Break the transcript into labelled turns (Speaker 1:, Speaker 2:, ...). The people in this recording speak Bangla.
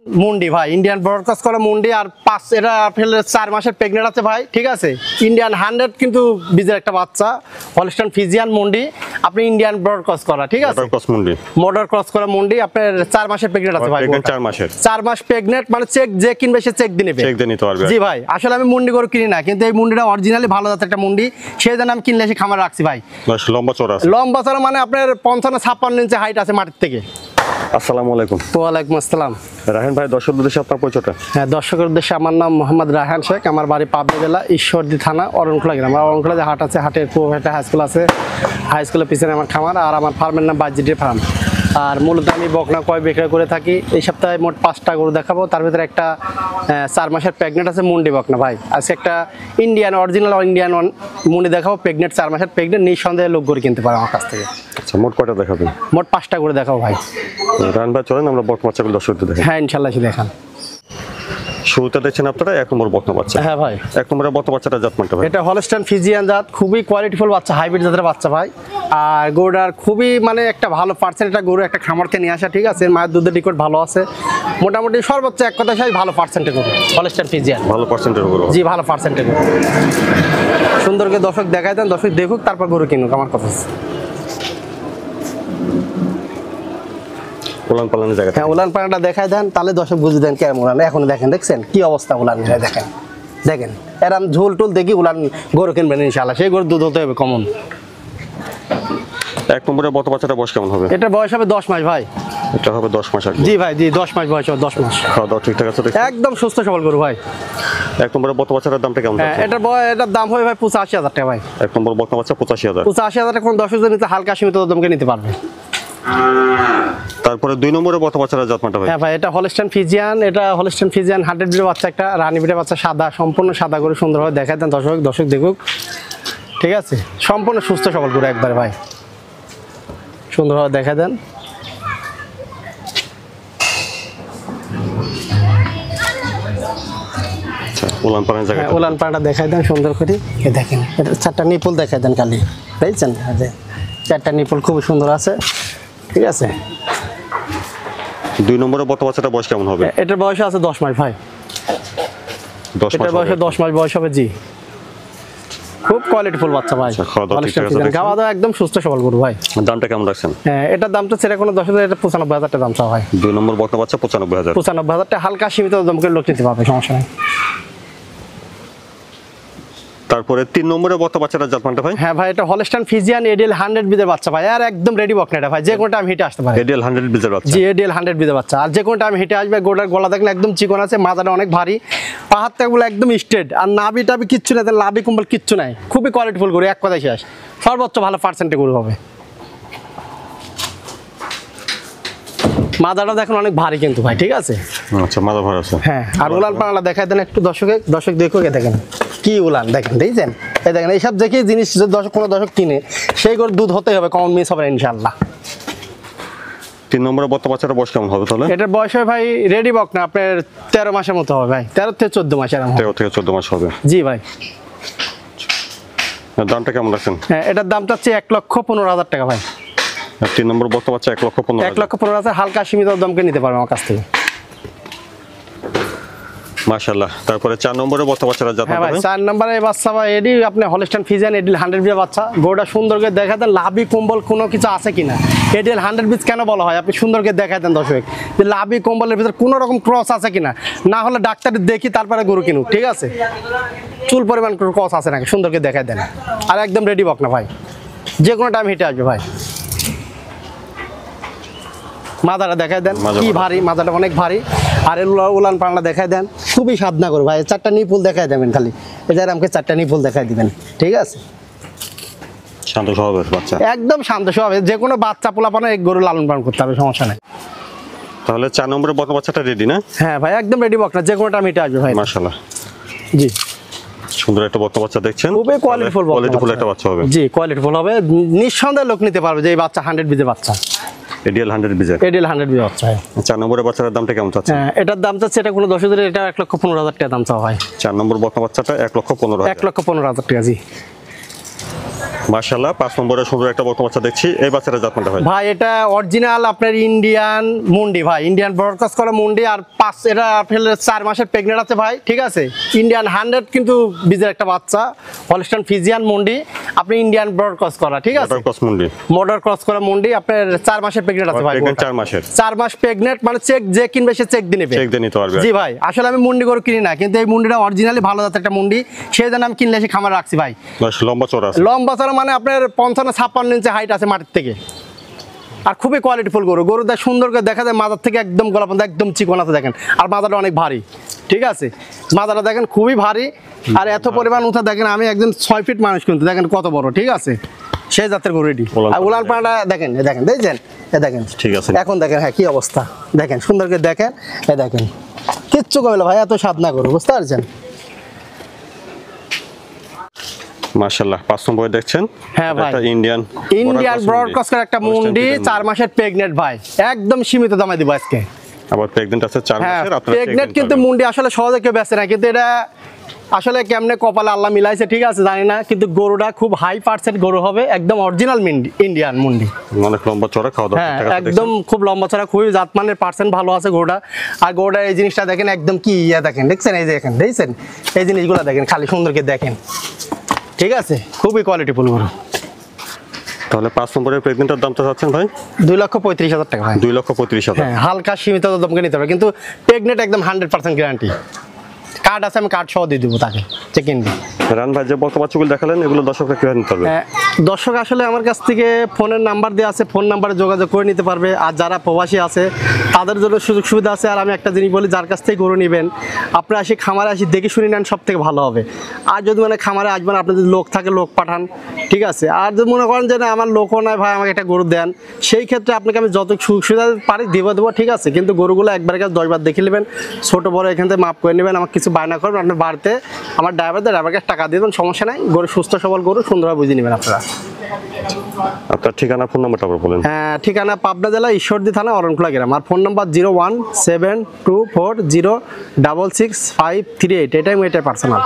Speaker 1: মুন্ডি ভাই, ইন্ডিয়ান ব্রডকাস্ট করা মুন্ডি, আর এটা 4 মাসের প্রেগনেন্ট আছে ভাই, ঠিক আছে। ইন্ডিয়ান 100 কিন্তু বীজের একটা বাচ্চা, হলস্টাইন ফ্রিজিয়ান মুন্ডি, আপনি ইন্ডিয়ান ব্রডকাস্ট করা, ঠিক আছে, মডার ক্রস করা মুন্ডি, আপনার 4 মাসের প্রেগনেন্ট আছে ভাই। 4 মাস প্রেগনেন্ট, মানে চেক যে কিনবে সে চেক দিয়ে নেবে। জি ভাই, আসলে আমি মুন্ডি গরু কিনি না, কিন্তু এই মুন্ডিটা অরিজিনালি ভালো জাতের একটা মুন্ডি, সেই জন্য আমি কিনলে এসে খামার রাখছি ভাই।
Speaker 2: লম্বা চড়া
Speaker 1: মানে আপনার 55-56 ইঞ্চি হাইট আছে মাটির থেকে।
Speaker 2: আসসালামু আলাইকুম।
Speaker 1: ওয়ালাইকুম আসসালাম।
Speaker 2: রায়হান ভাই, দর্শকের উদ্দেশ্যে আপনার পরিচয়টা।
Speaker 1: হ্যাঁ, দর্শকের উদ্দেশ্যে আমার নাম মোহাম্মদ রায়হান শেখ, আমার বাড়ি পাবনা জেলা ঈশ্বরদী থানা অরণখোলা গ্রাম। আমার অরণখোলা যে হাট আছে, হাটের পূর্বে একটা হাই স্কুল আছে, হাই স্কুলের পিছনে আমার খামার, আর আমার ফার্মের নাম বাজিডি ফার্ম। আর মূলত আমি বকনা কয় বিক্রয় করে থাকি। এই সপ্তাহে মোট 5টা গরু দেখাবো, তার ভিতরে একটা 4 মাসের প্রেগনেন্ট আছে মুন্ডি বকনা ভাই। আজকে একটা অরিজিনাল ইন্ডিয়ান মুন্ডি দেখাবো, প্রেগনেন্ট 4 মাসের প্রেগনেন্ট, নিঃসন্দেহে লোক গরু কিনতে পারে আমার কাছ থেকে।
Speaker 2: আচ্ছা, মোট কয়টা দেখাবেন?
Speaker 1: মোট 5টা করে দেখাবো ভাই।
Speaker 2: রায়হান ভাই, চলেন আমরা বকনা বাচ্চাগুলো দর্শকদের দেখাই।
Speaker 1: হ্যাঁ, ইনশাল্লাহ দেখান।
Speaker 2: শুরুতে দেখছেন আপনারা 1 নম্বর বকনা বাচ্চা।
Speaker 1: হ্যাঁ ভাই,
Speaker 2: 1 নম্বরের বকনা বাচ্চাটা জাতমানটা ভাই?
Speaker 1: এটা হলস্টাইন ফ্রিজিয়ান জাত, খুবই কোয়ালিটিফুল বাচ্চা, হাইব্রিড জাতের বাচ্চা ভাই। আর গরুটার খুবই মানে একটা ভালো পার্সেন্ট, এটা গরু একটা খামার থেকে নিয়ে আসা, ঠিক আছে। মায়ের দুধের রেকর্ড ভালো আছে, মোটামুটি সর্বোচ্চ এক কথায় ভালো পার্সেন্টের গরু হলস্টাইন ফ্রিজিয়ান।
Speaker 2: ভালো পার্সেন্টের গরু?
Speaker 1: জি, ভালো পার্সেন্টের গরু। সুন্দরকে দর্শক দেখাই দেন, দর্শক দেখুক, তারপর গরু কিনুক, আমার কথা।
Speaker 2: উলান পালানের জায়গা।
Speaker 1: হ্যাঁ, উলান পালানটা দেখাই দেন, তাহলে দর্শক বুঝে দেন কেমন উলান। এখন দেখেন, দেখছেন কি অবস্থা উলান, দেখেন এরম ঝোল টোল দেখি উলান গরু কিনবেন ইনশাআল্লাহ, সেই গরু দুধ হতে হবে কমন।
Speaker 2: 1 নম্বরের বকনা বাচ্চাটা বয়স কেমন হবে?
Speaker 1: এটা বয়স হবে 10 মাস ভাই।
Speaker 2: এটা হবে 10 মাস?
Speaker 1: জি ভাই, জি 10 মাস বয়স হবে, 10 মাস।
Speaker 2: খাওয়া দাওয়া ঠিকঠাক আছে?
Speaker 1: একদম সুস্থ সবল গরু ভাই।
Speaker 2: 1 নম্বরের বকনা বাচ্চাটার দামটা কেমন?
Speaker 1: হ্যাঁ, এটার দাম হবে ভাই 85,000 টাকা ভাই।
Speaker 2: 1 নম্বর বকনা বাচ্চা 85,000?
Speaker 1: 85,000 টাকা কোন দর্শক নিতে হালকা সীমিত দামকে নিতে পারবে।
Speaker 2: তারপরে 2 নম্বরের বকনা বাচ্চাটা জাতমানটা ভাই?
Speaker 1: হ্যাঁ ভাই, এটা হলস্টাইন ফ্রিজিয়ান, 100 বিটের বাচ্চা, একটা রানী বিটের বাচ্চা, সাদা, সম্পূর্ণ সাদা গরু। সুন্দরভাবে দেখাই দেন দর্শক দেখুক, ঠিক আছে। সম্পূর্ণ সুস্থ সবল গরু একবার ভাই, সুন্দরভাবে দেখাই দেন।
Speaker 2: উলান পালানের জায়গা।
Speaker 1: উলান পালানটা দেখাই দেন সুন্দর করে, দেখেন এটা 4টা নিপুল দেখাই দেন খালি, বুঝছেন? 4টা নিপুল খুব সুন্দর আছে, ঠিক আছে।
Speaker 2: 2 নম্বরের বকনা বাচ্চাটা বয়স কেমন হবে?
Speaker 1: এটার বয়স আছে 10 মাস ভাই।
Speaker 2: 10 মাস
Speaker 1: বয়সে 10 মাস বয়স হবে, জি। খুব কোয়ালিটিফুল বাচ্চা ভাই। খাওয়া দাওয়া একদম সুস্থ সবল গরু ভাই।
Speaker 2: দামটা কেমন রাখছেন?
Speaker 1: হ্যাঁ, এটার দামটা ছেড়ে কোনো 10,000, এটা 95,000 টাকা দাম চাওয়া হয়।
Speaker 2: 2 নম্বর বকনা বাচ্চা 95,000?
Speaker 1: 95,000 টাকা হালকা সীমিত দামকে লোক নিতে পারবে, সমস্যা নেই।
Speaker 2: তারপরে 3 নম্বরের বকনা বাচ্চাটা জাতমানটা ভাই?
Speaker 1: হ্যাঁ ভাই, এটা হলস্টাইন ফ্রিজিয়ান এডিএল 100 বিজের বাচ্চা ভাই, আর একদম রেডি বকনা এটা ভাই, যে কোনটা আমি হিটে আসতে পারি।
Speaker 2: এডিএল 100 বিজের বাচ্চা? জি,
Speaker 1: এডিএল 100 বিজের বাচ্চা, আর যে কোনটা আমি হিটে আসবে। গোটার গলা দেখেন একদম চিকন আছে, মাথাটা অনেক ভারী, পাহাড়টা গুলো একদম স্ট্রেট, আর নাভি টাবি কিচ্ছু নাই, লাভি কুম্বল কিচ্ছু নাই, খুবই কোয়ালিটিফুল গরু, এক কথায় শেষ। সর্বোচ্চ ভালো পার্সেন্টের গরু হবে। মাদাটা দেখুন অনেক ভারী কিন্তু ভাই, ঠিক আছে।
Speaker 2: আচ্ছা, মাদা ভার আছে।
Speaker 1: হ্যাঁ, আর উলান পালানটা দেখাই দেন একটু দর্শক দেখুক, দেখেন কি উলান, দেখেন দেখছেন, এই দেখেন এইসব দেখে জিনিস কোনো দর্শক কিনে, সেই করে দুধ হতেই হবে, কমন মিস হবে ইনশাআল্লাহ।
Speaker 2: 3 নম্বরের বকনা বাচ্চাটা বয়স কেমন হবে তাহলে?
Speaker 1: এটার বয়স হবে ভাই রেডি বকনা আপনার 13 মাসের মতো হবে ভাই, 13 থেকে 14 মাস এরকম।
Speaker 2: 13 থেকে 14 মাস হবে?
Speaker 1: জি ভাই।
Speaker 2: দামটা কেমন রাখছেন?
Speaker 1: হ্যাঁ, এটার দামটা হচ্ছে 1,15,000 টাকা ভাই।
Speaker 2: 3 নম্বর বকনা বাচ্চা 1,15,000?
Speaker 1: 1,15,000 হালকা সীমিত দামকে নিতে পারবে আমার কাছ থেকে।
Speaker 2: মাশাআল্লাহ। তারপরে 4 নম্বরের বকনা বাচ্চাটা জাতমানটা?
Speaker 1: হ্যাঁ ভাই, 4 নম্বরে বাচ্চা ভাই এডি আপনি হলস্টাইন ফ্রিজিয়ান এডিএল 100 বিজের বাচ্চা। গরুটা সুন্দর করে দেখাই দেন, লাভি কম্বল কোনো কিছু আছে কিনা। এডিএল 100 বিজ কেন বলা হয়, আপনি সুন্দর করে দেখাই দেন দর্শক, যে লাভি কম্বলের ভিতরে কোনো রকম ক্রস আছে কিনা, না হলে ডাক্তার দেখি তারপরে গরু কিনুক, ঠিক আছে। চুল পরিমাণ ক্রস আছে নাকি সুন্দর করে দেখাই দেন, আর একদম রেডি বকনা ভাই, যে কোনো টাইম হিটে আসবে ভাই। মাদাটা দেখাই দেন, কি ভারী, মাদাটা অনেক ভারী। আর উলান পালানটা দেখাই দেন, খুবই সাধনা করে ভাই। 4টা নিপুল দেখাই দেবেন খালি, এই যে আমাকে 4টা নিপুল দেখাই দিবেন, ঠিক আছে।
Speaker 2: শান্ত স্বভাবের বাচ্চা,
Speaker 1: একদম শান্ত স্বভাবের, যে কোনো বাচ্চা পোলাপানা এক গরু লালন পালন করতে হবে, সমস্যা নেই।
Speaker 2: তাহলে 4 নম্বরের বকনা বাচ্চাটা রেডি না?
Speaker 1: হ্যাঁ ভাই, একদম রেডি বকনা, যে কোনোটা মিটে আসবে ভাই।
Speaker 2: মাশাআল্লাহ।
Speaker 1: জি,
Speaker 2: সুন্দর একটা বকনা বাচ্চা দেখছেন,
Speaker 1: খুবই কোয়ালিটিফুল
Speaker 2: একটা বাচ্চা হবে।
Speaker 1: জি, কোয়ালিটিফুল হবে, নিঃসন্দেহে লোক নিতে পারবে যে এই বাচ্চা 100 বিজের বাচ্চা।
Speaker 2: এডিএল 100 বিজের?
Speaker 1: এডিএল 100 বিজের বাচ্চা।
Speaker 2: 4 নম্বরের বাচ্চাটার দামটা কেমন চাচ্ছেন?
Speaker 1: হ্যাঁ, এটার দাম চাচ্ছে, এটা কোনো 10,000, এটা 1,15,000 টাকা দাম চাওয়া হয়।
Speaker 2: 4 নম্বর বকনা বাচ্চাটা 1,15,000?
Speaker 1: 1,15,000 টাকা, জি।
Speaker 2: মাশাআল্লাহ 5 নম্বরে সুন্দর একটা বকনা বাচ্চা দেখছি, এই বাচ্চাটা জাতমানটা ভাই?
Speaker 1: ভাই এটা অরিজিনাল আপনার ইন্ডিয়ান মুন্ডি ভাই, ইন্ডিয়ান ব্রডকাস্ট করা মুন্ডি। আর এটা আপনার 4 মাসের প্রেগনেন্ট আছে ভাই, ঠিক আছে। ইন্ডিয়ান 100 কিন্তু বীজের একটা বাচ্চা, হলস্টাইন ফ্রিজিয়ান মুন্ডি, আপনি ইন্ডিয়ান ব্রডকাস্ট করা, ঠিক আছে।
Speaker 2: ক্রস মুন্ডি,
Speaker 1: মডার ক্রস করা মুন্ডি, আপনার 4 মাসের প্রেগনেন্ট আছে ভাই।
Speaker 2: 4 মাসের,
Speaker 1: 4 মাস প্রেগনেন্ট মানে চেক যে কিনবে সে চেক দিয়ে নেবে,
Speaker 2: চেক দিয়ে নিতে পারবে।
Speaker 1: জি ভাই, আসলে আমি মুন্ডি গরু কিনি না, কিন্তু এই মুন্ডিটা অরিজিনালি ভালো জাতের একটা মুন্ডি, সেই জন্য আমি কিনলে এসে খামারে রাখছি ভাই।
Speaker 2: লম্বা চড়া আছে,
Speaker 1: লম্বা চড়া মানে আপনার 55-56 ইঞ্চি হাইট আছে মাটির থেকে। আর খুবই কোয়ালিটিফুল গরু, গরু দেখ সুন্দর করে দেখা যায় মাথার থেকে একদম গলা পর্যন্ত একদম চিকন আছে দেখেন। আর মাথাটা অনেক ভারী, ঠিক আছে, মাথাটা দেখেন খুবই ভারী। আর এত পরিমাণ উঠা দেখেন, আমি একজন 6 ফিট মানুষ কিন্তু দেখেন কত বড়, ঠিক আছে, সেই জাতের গরু এটি। আর উলান পাড়াটা দেখেন, দেখেন দেখছেন, দেখেন
Speaker 2: ঠিক আছে।
Speaker 1: এখন দেখেন হ্যাঁ কি অবস্থা দেখেন, সুন্দর করে দেখেন, দেখেন কিচ্ছু কইলো ভাই, এত স্বাদ না গরু, বুঝতে পারছেন।
Speaker 2: মাশাআল্লাহ 5 নম্বরে দেখছেন,
Speaker 1: হ্যাঁ ভাই,
Speaker 2: এটা ইন্ডিয়ান
Speaker 1: ব্রডকাস্ট করা একটা মুন্ডি, 4 মাসের প্রেগনেন্ট ভাই, একদম সীমিত দামে দিব আজকে।
Speaker 2: আবার প্রেগন্যান্ট আছে 4
Speaker 1: হ্যাঁ
Speaker 2: মাসের, আপনারা
Speaker 1: প্রেগনেন্ট কিন্তু মুন্ডি আসলে সহজে কেউ বেচে না, কিন্তু এটা আসলে কেমনে কপালে আল্লাহ মিলাইছে, ঠিক আছে, জানি না, কিন্তু গরুটা খুব হাই পার্সেন্ট গরু হবে, একদম অরিজিনাল ইন্ডিয়ান মুন্ডি।
Speaker 2: অনেক লম্বা চড়া, খাওয়া দাওয়া
Speaker 1: হ্যাঁ
Speaker 2: ঠিক আছে,
Speaker 1: একদম খুব লম্বা চড়া, খুবই জাতমানের পার্সেন্ট ভালো আছে গরুটা। আর গরুটার এই জিনিসটা দেখেন একদম কি দেখেন, দেখছেন এই যে দেখেন, দেখছেন এই জিনিসগুলো দেখেন, খালি সুন্দরকে দেখেন, ঠিক আছে, খুবই কোয়ালিটিফুল গরু।
Speaker 2: তাহলে 5 নম্বরের প্রেগন্যান্টের দামটা চাচ্ছেন ভাই?
Speaker 1: 2,35,000 টাকা ভাই।
Speaker 2: 2,35,000।
Speaker 1: হ্যাঁ হালকা সীমিত দমকে নিতে হবে, কিন্তু প্রেগনেন্ট একদম 100% গ্যারান্টি। কার্ড আছে, আমি কার্ড সহ দিয়ে দেবো তাকে, চেক ইন দিয়ে।
Speaker 2: রান ভাই যে বকনা বাচ্চাগুলো দেখালেন, এগুলো দর্শকরা কিভাবে নিতে পারবে?
Speaker 1: দর্শক আসলে আমার কাছ থেকে ফোনের নাম্বার দেওয়া আছে, ফোন নাম্বারে যোগাযোগ করে নিতে পারবে। আর যারা প্রবাসী আছে তাদের জন্য সুযোগ সুবিধা আছে। আর আমি একটা জিনিস বলি, যার কাছ থেকে গরু নেবেন আপনারা আসি খামারে আসি দেখে শুনে নেন, সব থেকে ভালো হবে। আর যদি মানে খামারে আসবেন, আপনার যদি লোক থাকে লোক পাঠান, ঠিক আছে। আর যদি মনে করেন যে না আমার লোকও নয় ভাই, আমাকে একটা গরু দেন, সেই ক্ষেত্রে আপনাকে আমি যত সুযোগ সুবিধা পারি দেবো, ঠিক আছে। কিন্তু গরুগুলো একবার কাছে 10 বার দেখে নেবেন, ছোটো বড় এখান থেকে মাপ করে নেবেন, আমার কিছু বায়না করবেন, আপনার বাড়িতে আমার ড্রাইভারকে টাকা দিয়ে দেবেন, সমস্যা নাই। গরু সুস্থ সবল গরু, সুন্দরভাবে বুঝে নেবেন আপনারা।
Speaker 2: আপনার ঠিকানা, ফোন নাম্বারটা আবার বলেন।
Speaker 1: হ্যাঁ ঠিকানা পাবনা জেলা ঈশ্বরদী থানা অরণখোলা গ্রাম। আর ফোন নাম্বার 01724066538, এটাই পার্সোনাল।